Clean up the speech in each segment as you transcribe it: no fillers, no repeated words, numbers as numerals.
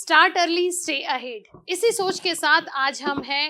Start early stay ahead, इसी सोच के साथ आज हम हैं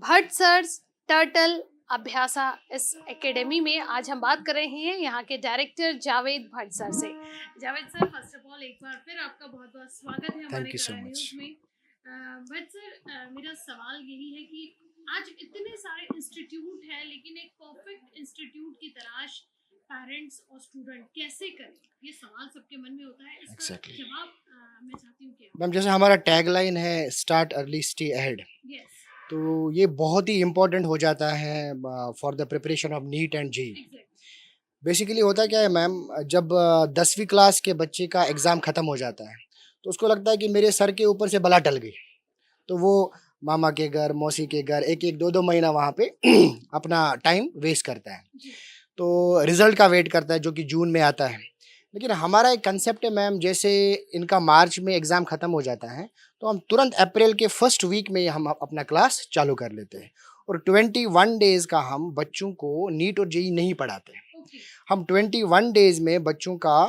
भट्ट सर टर्टल अभ्यासा इस एकेडमी में। आज हम बात कर रहे हैं यहाँ के डायरेक्टर जावेद भट्ट सर से। Javed sir, first of all एक बार फिर आपका बहुत बहुत स्वागत है हमारे थैंक यू सो करा न्यूज मच। में। भट्ट सर, मेरा सवाल यही है कि आज इतने सारे इंस्टीट्यूट हैं, लेकिन एक परफेक्ट इंस्टीट्यूट की तलाश पेरेंट्स और स्टूडेंट कैसे करें, ये सवाल सबके मन में होता है। इसका एग्जैक्टली जवाब मैं चाहती हूँ कि मैम, जैसे हमारा टैगलाइन है start early stay ahead, yes, तो ये बहुत ही इम्पोर्टेंट हो जाता है for the preparation of NEET and JEE. Exactly, basically होता क्या है मैम, जब 10वीं क्लास के बच्चे का एग्ज़ाम ख़त्म हो जाता है तो उसको लगता है कि मेरे सर के ऊपर से बला टल गई, तो वो मामा के घर, मौसी के घर एक एक दो दो महीना वहाँ पे अपना टाइम वेस्ट करता है। जी, तो रिज़ल्ट का वेट करता है जो कि जून में आता है। लेकिन हमारा एक कंसेप्ट है मैम, जैसे इनका मार्च में एग्ज़ाम ख़त्म हो जाता है तो हम तुरंत अप्रैल के फर्स्ट वीक में हम अपना क्लास चालू कर लेते हैं, और 21 डेज़ का हम बच्चों को नीट और जेई नहीं पढ़ाते हैं। ओके, हम 21 डेज़ में बच्चों का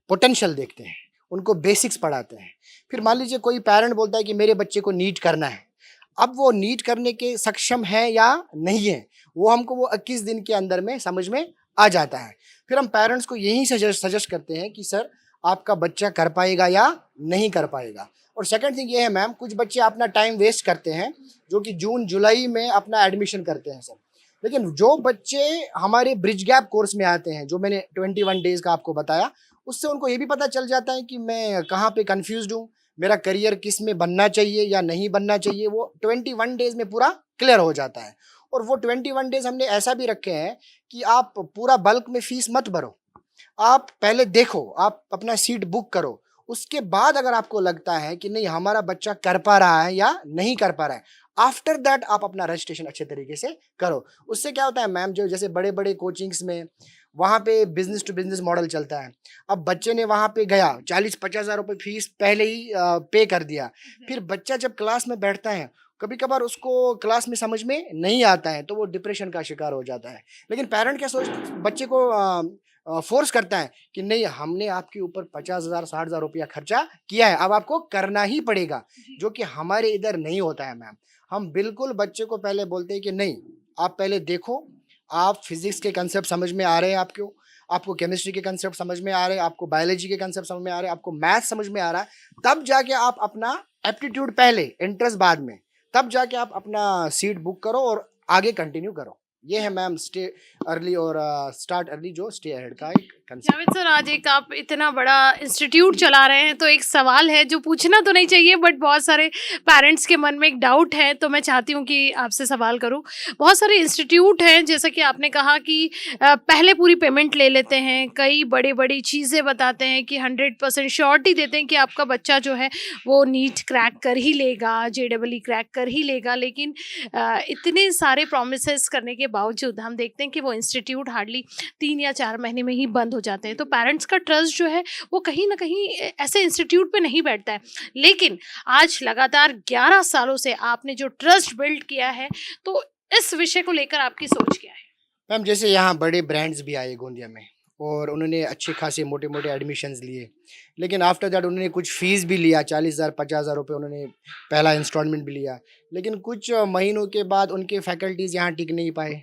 पोटेंशियल देखते हैं, उनको बेसिक्स पढ़ाते हैं। फिर मान लीजिए कोई पेरेंट बोलता है कि मेरे बच्चे को नीट करना है, अब वो नीट करने के सक्षम है या नहीं है, वो हमको वो 21 दिन के अंदर में समझ में आ जाता है। फिर हम पेरेंट्स को यही सजेस्ट करते हैं कि सर आपका बच्चा कर पाएगा या नहीं कर पाएगा। और सेकंड थिंग ये है मैम, कुछ बच्चे अपना टाइम वेस्ट करते हैं जो कि जून जुलाई में अपना एडमिशन करते हैं सर। लेकिन जो बच्चे हमारे ब्रिज गैप कोर्स में आते हैं, जो मैंने 21 डेज़ का आपको बताया, उससे उनको ये भी पता चल जाता है कि मैं कहाँ पे कन्फ्यूज़्ड हूँ, मेरा करियर किस में बनना चाहिए या नहीं बनना चाहिए, वो 21 डेज़ में पूरा क्लियर हो जाता है। और वो 21 डेज़ हमने ऐसा भी रखे हैं कि आप पूरा बल्क में फ़ीस मत भरो, आप पहले देखो, आप अपना सीट बुक करो। उसके बाद अगर आपको लगता है कि नहीं हमारा बच्चा कर पा रहा है या नहीं कर पा रहा है, आफ्टर दैट आप अपना रजिस्ट्रेशन अच्छे तरीके से करो। उससे क्या होता है मैम, जो जैसे बड़े-बड़े कोचिंग्स में वहाँ पे बिज़नेस टू बिज़नेस मॉडल चलता है। अब बच्चे ने वहाँ पे गया 40-50 हज़ार रुपए फीस पहले ही पे कर दिया। फिर बच्चा जब क्लास में बैठता है, कभी-कभार उसको क्लास में समझ में नहीं आता है, तो वो डिप्रेशन का शिकार हो जाता है। लेकिन पेरेंट क्या सोच बच्चे को फोर्स करता है कि नहीं हमने आपके ऊपर 50,000 60,000 रुपया खर्चा किया है, अब आपको करना ही पड़ेगा, जी, जो कि हमारे इधर नहीं होता है मैम। हम बिल्कुल बच्चे को पहले बोलते हैं कि नहीं, आप पहले देखो, आप फिजिक्स के कंसेप्ट समझ में आ रहे हैं आपको, आपको केमिस्ट्री के कंसेप्ट समझ में आ रहे हैं, आपको बायोलॉजी के कंसेप्ट समझ में आ रहे हैं, आपको मैथ समझ में आ रहा है, तब जाके आप अपना एप्टीट्यूड पहले, इंटरेस्ट बाद में, तब जाके आप अपना सीट बुक करो और आगे कंटिन्यू करो। ये है मैम स्टे अर्ली और स्टार्ट अर्ली जो स्टे अहेड का एक कंसेप्ट। जावेद सर, आज एक आप इतना बड़ा इंस्टीट्यूट चला रहे हैं, तो एक सवाल है जो पूछना तो नहीं चाहिए, बट बहुत सारे पेरेंट्स के मन में एक डाउट है, तो मैं चाहती हूँ कि आपसे सवाल करूँ। बहुत सारे इंस्टीट्यूट हैं, जैसा कि आपने कहा कि पहले पूरी पेमेंट ले लेते हैं, कई बड़ी बड़ी चीज़ें बताते हैं कि 100% श्योरिटी देते हैं कि आपका बच्चा जो है वो नीट क्रैक कर ही लेगा, JEE क्रैक कर ही लेगा। लेकिन इतने सारे प्रोमिस करने के बावजूद हम देखते हैं कि वो इंस्टीट्यूट हार्डली 3 या 4 महीने में ही बंद हो जाते हैं। तो पेरेंट्स का ट्रस्ट जो है वो कहीं ना कहीं ऐसे इंस्टीट्यूट पे नहीं बैठता है। लेकिन आज लगातार 11 सालों से आपने जो ट्रस्ट बिल्ड किया है, तो इस विषय को लेकर आपकी सोच क्या है? मैम जैसे यहाँ बड़े ब्रांड्स भी आए गोंदिया में, और उन्होंने अच्छे खासे मोटे-मोटे एडमिशन्स लिए। लेकिन आफ्टर दैट उन्होंने कुछ फ़ीस भी लिया, 40,000 50,000 रुपए उन्होंने पहला इंस्टॉलमेंट भी लिया। लेकिन कुछ महीनों के बाद उनके फैकल्टीज़ यहाँ टिक नहीं पाए,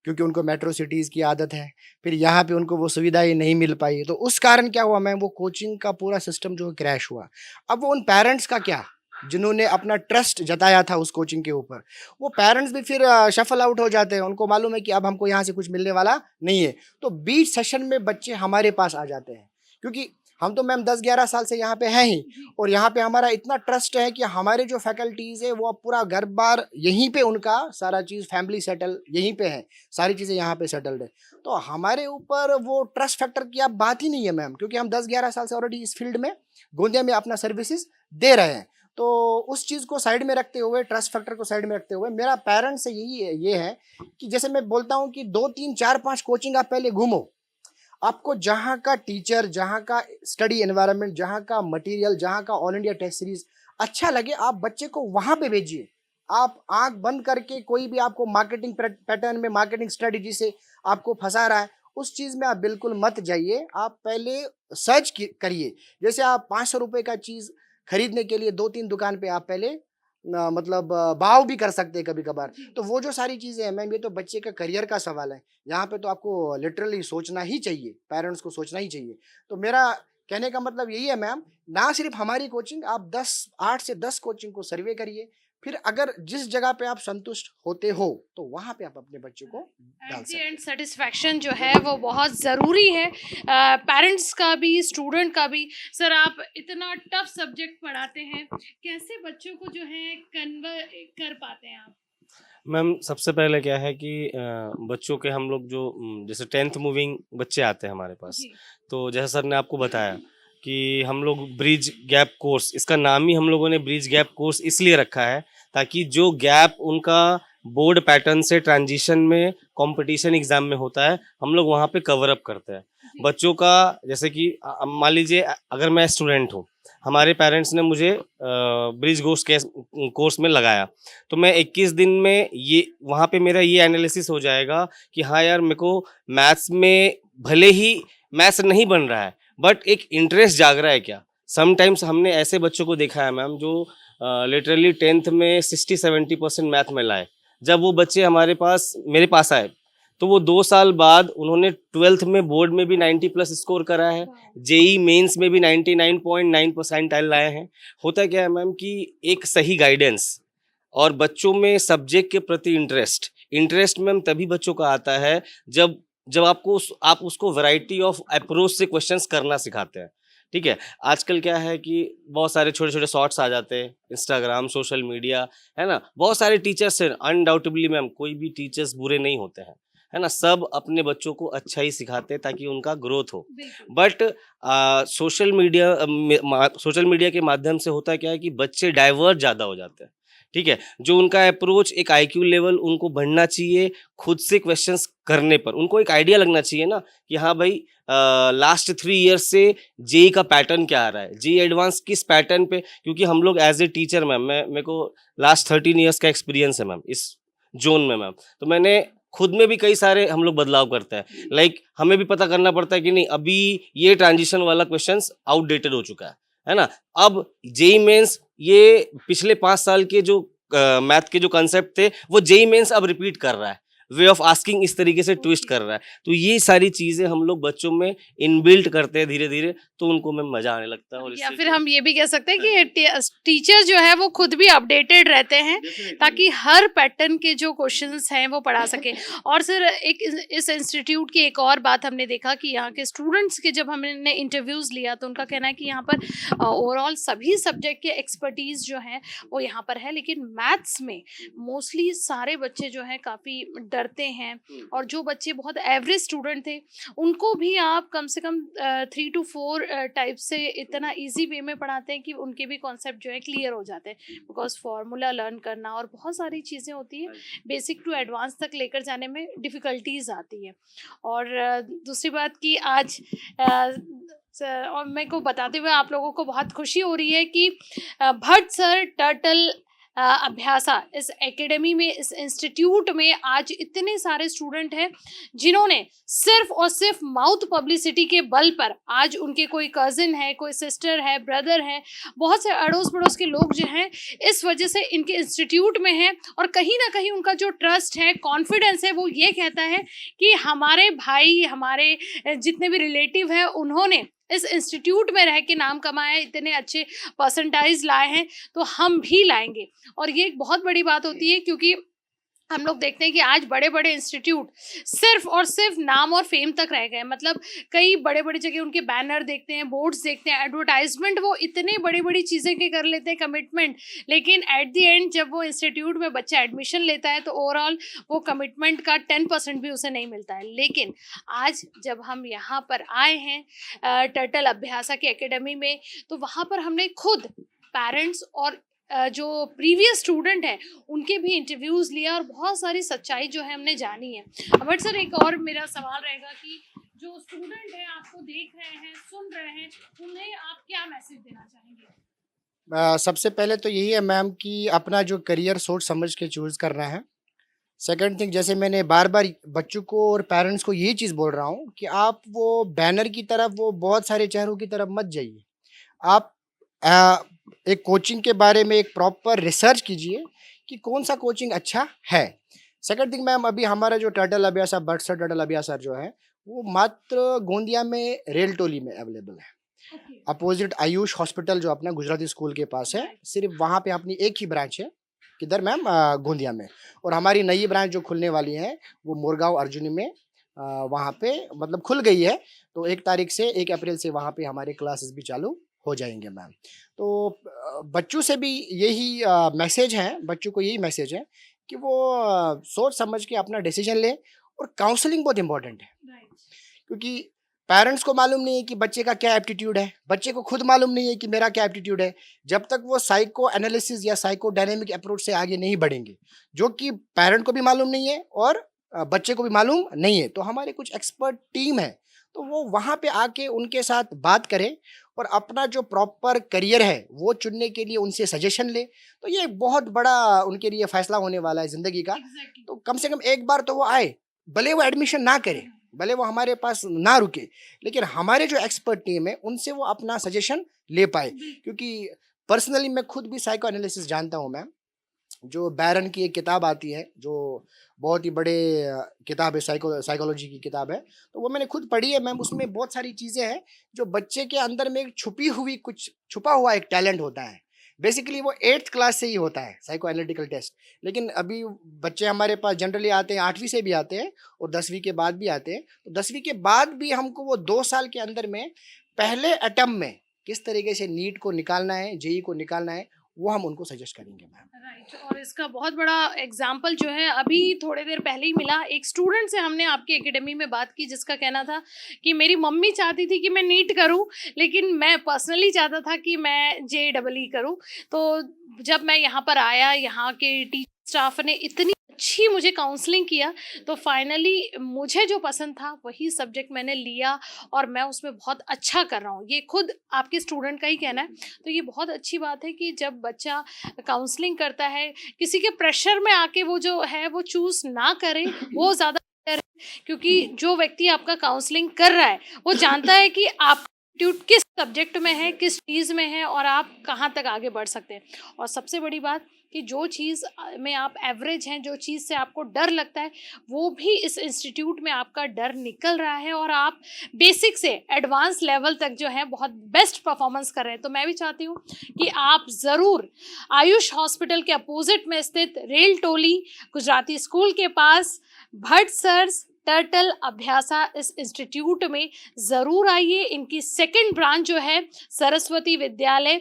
क्योंकि उनको मेट्रो सिटीज़ की आदत है। फिर यहाँ पे उनको वो सुविधाएँ नहीं मिल पाई। तो उस कारण क्या हुआ मैम, वो कोचिंग का पूरा सिस्टम जो है क्रैश हुआ। अब वो उन पेरेंट्स का क्या, जिन्होंने अपना ट्रस्ट जताया था उस कोचिंग के ऊपर, वो पेरेंट्स भी फिर शफल आउट हो जाते हैं। उनको मालूम है कि अब हमको यहाँ से कुछ मिलने वाला नहीं है। तो बीच सेशन में बच्चे हमारे पास आ जाते हैं, क्योंकि हम तो मैम 10-11 साल से यहाँ पे हैं ही, जी, और यहाँ पे हमारा इतना ट्रस्ट है कि हमारे जो फैकल्टीज़ है वो अब पूरा घर-बार यहीं पे, उनका सारा चीज़ फैमिली सेटल यहीं पे है, सारी चीज़ें यहाँ पे सेटल्ड है। तो हमारे ऊपर वो ट्रस्ट फैक्टर की अब बात ही नहीं है मैम, क्योंकि हम 10-11 साल से ऑलरेडी इस फील्ड में गोंदिया में अपना सर्विसेज़ दे रहे हैं। तो उस चीज़ को साइड में रखते हुए, ट्रस्ट फैक्टर को साइड में रखते हुए, मेरा पेरेंट्स से ये है कि जैसे मैं बोलता हूँ कि 2, 3, 4, 5 कोचिंग आप पहले घूमो। आपको जहाँ का टीचर, जहाँ का स्टडी एनवायरनमेंट, जहाँ का मटेरियल, जहाँ का ऑल इंडिया टेस्ट सीरीज़ अच्छा लगे, आप बच्चे को वहाँ पे भेजिए। आप आँख बंद करके कोई भी आपको मार्केटिंग पैटर्न में, मार्केटिंग स्ट्रेटजी से आपको फँसा रहा है, उस चीज़ में आप बिल्कुल मत जाइए। आप पहले सर्च करिए। जैसे आप ₹500 का चीज़ खरीदने के लिए 2-3 दुकान पे आप पहले मतलब भाव भी कर सकते हैं कभी कभार। तो वो जो सारी चीजें हैं मैम, ये तो बच्चे का करियर का सवाल है। यहाँ पे तो आपको लिटरली सोचना ही चाहिए, पेरेंट्स को सोचना ही चाहिए। तो मेरा कहने का मतलब यही है मैम, ना सिर्फ हमारी कोचिंग, आप 8 से 10 कोचिंग को सर्वे करिए, फिर अगर जिस जगह पे आप संतुष्ट होते हो तो वहां पे आप अपने बच्चों को डाल एट द सकते हैं। एंड सेटिस्फैक्शन जो है वो बहुत ज़रूरी है, पेरेंट्स का भी, स्टूडेंट का भी। सर, आप इतना टफ सब्जेक्ट पढ़ाते हैं, कैसे बच्चों को जो है कन्वर कर पाते हैं आप? मैम सबसे पहले क्या है कि बच्चों के हम लोग जो जैसे 10th मूविंग बच्चे आते हैं हमारे पास, जी। तो जैसे सर ने आपको बताया कि हम लोग ब्रिज गैप कोर्स, इसका नाम ही हम लोगों ने ब्रिज गैप कोर्स इसलिए रखा है ताकि जो गैप उनका बोर्ड पैटर्न से ट्रांजिशन में कंपटीशन एग्जाम में होता है, हम लोग वहाँ पे कवर अप करते हैं जी। बच्चों का। जैसे कि मान लीजिए अगर मैं स्टूडेंट हूँ, हमारे पेरेंट्स ने मुझे ब्रिज कोर्स में लगाया, तो मैं 21 दिन में ये वहाँ पे मेरा ये एनालिसिस हो जाएगा कि हाँ यार, मेरे को मैथ्स में भले ही मैथ्स नहीं बन रहा है बट एक इंटरेस्ट जाग रहा है क्या। समटाइम्स हमने ऐसे बच्चों को देखा है मैम जो लिटरली 10th में 60-70% मैथ में लाए। जब वो बच्चे हमारे पास मेरे पास आए तो वो 2 साल बाद उन्होंने 12th में बोर्ड में भी 90+ स्कोर करा है, जेई मेंस में भी 99.9 परसेंटाइल लाए हैं। होता क्या है मैम कि एक सही गाइडेंस और बच्चों में सब्जेक्ट के प्रति इंटरेस्ट मैम तभी बच्चों का आता है जब जब आप उसको वैरायटी ऑफ अप्रोच से क्वेश्चंस करना सिखाते हैं। ठीक है, आजकल क्या है कि बहुत सारे छोटे छोटे शॉर्ट्स आ जाते हैं, इंस्टाग्राम, सोशल मीडिया, है ना। बहुत सारे टीचर्स हैं, अनडाउटेबली मैम कोई भी टीचर्स बुरे नहीं होते हैं, है ना। सब अपने बच्चों को अच्छा ही सिखाते हैं ताकि उनका ग्रोथ हो। बट सोशल मीडिया के माध्यम से होता क्या है कि बच्चे डाइवर्ट ज़्यादा हो जाते हैं। ठीक है, जो उनका अप्रोच, एक आईक्यू लेवल उनको बढ़ना चाहिए खुद से क्वेश्चंस करने पर। उनको एक आइडिया लगना चाहिए ना कि हाँ भाई, लास्ट 3 ईयर्स से जेई का पैटर्न क्या आ रहा है, जेई एडवांस किस पैटर्न पे। क्योंकि हम लोग एज ए टीचर मैम, मेरे को लास्ट 13 ईयर्स का एक्सपीरियंस है मैम इस जोन में मैम। तो मैंने खुद में भी कई सारे हम लोग बदलाव करते हैं। लाइक हमें भी पता करना पड़ता है कि नहीं, अभी ये ट्रांजिशन वाला क्वेश्चंस आउटडेटेड हो चुका है ना। अब जेई मेंस, ये पिछले 5 साल के जो मैथ के जो कंसेप्ट थे वो जेई मेंस अब रिपीट कर रहा है, वे ऑफ आस्किंग इस तरीके से ट्विस्ट कर रहा है। तो ये सारी चीजें हम लोग बच्चों में इनबिल्ट करते हैं धीरे धीरे, तो उनको में मजा आने लगता है। और या फिर हम ये भी कह सकते हैं कि टीचर जो है वो खुद भी अपडेटेड रहते हैं ताकि हर पैटर्न के जो क्वेश्चंस हैं वो पढ़ा सके। और सर, एक इस इंस्टीट्यूट की एक और बात हमने देखा कि यहाँ के स्टूडेंट्स के जब हमने इंटरव्यूज़ लिया तो उनका कहना है कि यहाँ पर ओवरऑल सभी सब्जेक्ट के एक्सपर्टीज़ जो है वो यहाँ पर है, लेकिन मैथ्स में मोस्टली सारे बच्चे जो हैं काफ़ी डरते हैं। और जो बच्चे बहुत एवरेज स्टूडेंट थे उनको भी आप कम से कम 3 to 4 टाइप से इतना इजी वे में पढ़ाते हैं कि उनके भी कॉन्सेप्ट जो है क्लियर हो जाते हैं। बिकॉज फार्मूला लर्न करना और बहुत सारी चीज़ें होती हैं, बेसिक टू एडवांस तक लेकर जाने में डिफ़िकल्टीज आती हैं। और दूसरी बात कि आज और मेरे को बताते हुए आप लोगों को बहुत खुशी हो रही है कि भट्ट सर टर्टल अभ्यासा इस एकेडमी में, इस इंस्टीट्यूट में आज इतने सारे स्टूडेंट हैं जिन्होंने सिर्फ और सिर्फ माउथ पब्लिसिटी के बल पर, आज उनके कोई कज़न है, कोई सिस्टर है, ब्रदर है, बहुत से अड़ोस पड़ोस के लोग जो हैं इस वजह से इनके इंस्टीट्यूट में हैं। और कहीं ना कहीं उनका जो ट्रस्ट है, कॉन्फिडेंस है, वो ये कहता है कि हमारे भाई, हमारे जितने भी रिलेटिव हैं, उन्होंने इस इंस्टीट्यूट में रह के नाम कमाया, इतने अच्छे परसेंटाइज लाए हैं, तो हम भी लाएंगे। और ये एक बहुत बड़ी बात होती है क्योंकि हम लोग देखते हैं कि आज बड़े बड़े इंस्टीट्यूट सिर्फ और सिर्फ नाम और फेम तक रह गए। मतलब कई बड़े बड़ी जगह उनके बैनर देखते हैं, बोर्ड्स देखते हैं, एडवर्टाइजमेंट, वो इतने बड़ी बड़ी चीज़ें के कर लेते हैं, कमिटमेंट, लेकिन एट द एंड जब वो इंस्टीट्यूट में बच्चा एडमिशन लेता है तो ओवरऑल वो कमिटमेंट का 10% भी उसे नहीं मिलता है। लेकिन आज जब हम यहाँ पर आए हैं टर्टल अभ्यासा की एकेडमी में, तो वहाँ पर हमने खुद पेरेंट्स और जो प्रीवियस स्टूडेंट हैं उनके भी इंटरव्यूज़ लिया और बहुत सारी सच्चाई जो है हमने जानी है। बट सर, एक और मेरा सवाल रहेगा कि जो स्टूडेंट हैं, आपको देख रहे हैं, सुन रहे हैं, उन्हें आप क्या मैसेज देना चाहेंगे? सबसे पहले तो यही है मैम कि अपना जो करियर सोच समझ के चूज़ करना है। सेकंड थिंग, जैसे मैंने बार बार बच्चों को और पेरेंट्स को यही चीज़ बोल रहा हूँ कि आप वो बैनर की तरफ, वो बहुत सारे चेहरों की तरफ मत जाइए। आप एक कोचिंग के बारे में एक प्रॉपर रिसर्च कीजिए कि कौन सा कोचिंग अच्छा है। सेकंड थिंग मैम, अभी हमारा जो टर्टल अभ्यासा भट्ट सर टर्टल अभ्यासा जो है वो मात्र गोंदिया में रेल टोली में अवेलेबल है। अपोजिट आयुष हॉस्पिटल जो अपना गुजराती स्कूल के पास है, सिर्फ वहाँ पे अपनी एक ही ब्रांच है। किधर मैम? गोंदिया में। और हमारी नई ब्रांच जो खुलने वाली है वो मोरगांव अर्जुनी में वहाँ पे मतलब खुल गई है। तो 1 तारीख से 1 अप्रैल से वहाँ पे हमारे क्लासेस भी चालू हो जाएंगे मैम। तो बच्चों से भी यही मैसेज है, बच्चों को यही मैसेज है कि वो सोच समझ के अपना डिसीजन ले। और काउंसलिंग बहुत इंपॉर्टेंट है, क्योंकि पेरेंट्स को मालूम नहीं है कि बच्चे का क्या एप्टीट्यूड है, बच्चे को खुद मालूम नहीं है कि मेरा क्या एप्टीट्यूड है, जब तक वो साइको एनालिसिस या साइको डायनेमिक अप्रोच से आगे नहीं बढ़ेंगे, जो कि पेरेंट को भी मालूम नहीं है और बच्चे को भी मालूम नहीं है। तो हमारे कुछ एक्सपर्ट टीम है, तो वो वहाँ पे आके उनके साथ बात करें और अपना जो प्रॉपर करियर है वो चुनने के लिए उनसे सजेशन ले। तो ये बहुत बड़ा उनके लिए फैसला होने वाला है ज़िंदगी का। तो कम से कम एक बार तो वो आए, भले वो एडमिशन ना करे, भले वो हमारे पास ना रुके, लेकिन हमारे जो एक्सपर्ट टीम है उनसे वो अपना सजेशन ले पाए। क्योंकि पर्सनली मैं खुद भी साइको एनालिसिस जानता हूँ मैम। जो बैरन की एक किताब आती है जो बहुत ही बड़े किताब है, साइकोलॉजी की किताब है, तो वो मैंने खुद पढ़ी है मैम। उसमें बहुत सारी चीज़ें हैं जो बच्चे के अंदर में एक छुपी हुई कुछ छुपा हुआ एक टैलेंट होता है। बेसिकली वो 8th क्लास से ही होता है साइको एनालिटिकल टेस्ट। लेकिन अभी बच्चे हमारे पास जनरली आते हैं 8वीं से भी आते हैं और 10वीं के बाद भी आते हैं। तो 10वीं के बाद भी हमको वो 2 साल के अंदर में पहले अटेम्प्ट में किस तरीके से नीट को निकालना है, जेई को निकालना है, वो हम उनको सजेस्ट करेंगे मैम। राइट। और इसका बहुत बड़ा एग्जाम्पल जो है अभी थोड़ी देर पहले ही मिला। एक स्टूडेंट से हमने आपकी एकेडमी में बात की जिसका कहना था कि मेरी मम्मी चाहती थी कि मैं नीट करूं, लेकिन मैं पर्सनली चाहता था कि मैं JEE करूं। तो जब मैं यहाँ पर आया, यहाँ के टीचर स्टाफ ने इतनी अच्छी मुझे काउंसलिंग किया, तो फाइनली मुझे जो पसंद था वही सब्जेक्ट मैंने लिया और मैं उसमें बहुत अच्छा कर रहा हूँ। ये खुद आपके स्टूडेंट का ही कहना है। तो ये बहुत अच्छी बात है कि जब बच्चा काउंसलिंग करता है, किसी के प्रेशर में आके वो जो है वो चूज ना करे, वो ज़्यादा बेहतर है। क्योंकि जो व्यक्ति आपका काउंसलिंग कर रहा है वो जानता है कि आप एप्टीट्यूड किस सब्जेक्ट में है, किस चीज़ में है और आप कहाँ तक आगे बढ़ सकते हैं। और सबसे बड़ी बात कि जो चीज़ में आप एवरेज हैं, जो चीज़ से आपको डर लगता है, वो भी इस इंस्टीट्यूट में आपका डर निकल रहा है और आप बेसिक से एडवांस लेवल तक जो है बहुत बेस्ट परफॉर्मेंस कर रहे हैं। तो मैं भी चाहती हूँ कि आप ज़रूर आयुष हॉस्पिटल के अपोजिट में स्थित रेल टोली गुजराती स्कूल के पास भट्ट सर्स टर्टल अभ्यासा इस इंस्टीट्यूट में ज़रूर आइए। इनकी सेकंड ब्रांच जो है सरस्वती विद्यालय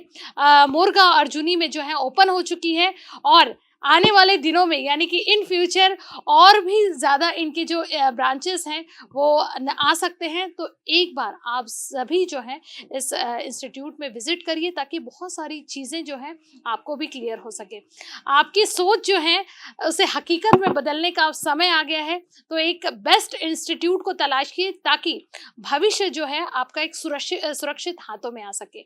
मोरगांव अर्जुनी में जो है ओपन हो चुकी है और आने वाले दिनों में यानी कि इन फ्यूचर और भी ज़्यादा इनके जो ब्रांचेस हैं वो आ सकते हैं। तो एक बार आप सभी जो है इस इंस्टीट्यूट में विज़िट करिए ताकि बहुत सारी चीज़ें जो हैं आपको भी क्लियर हो सके। आपकी सोच जो है उसे हकीकत में बदलने का अब समय आ गया है। तो एक बेस्ट इंस्टीट्यूट को तलाशिए ताकि भविष्य जो है आपका एक सुरक्षित हाथों में आ सके।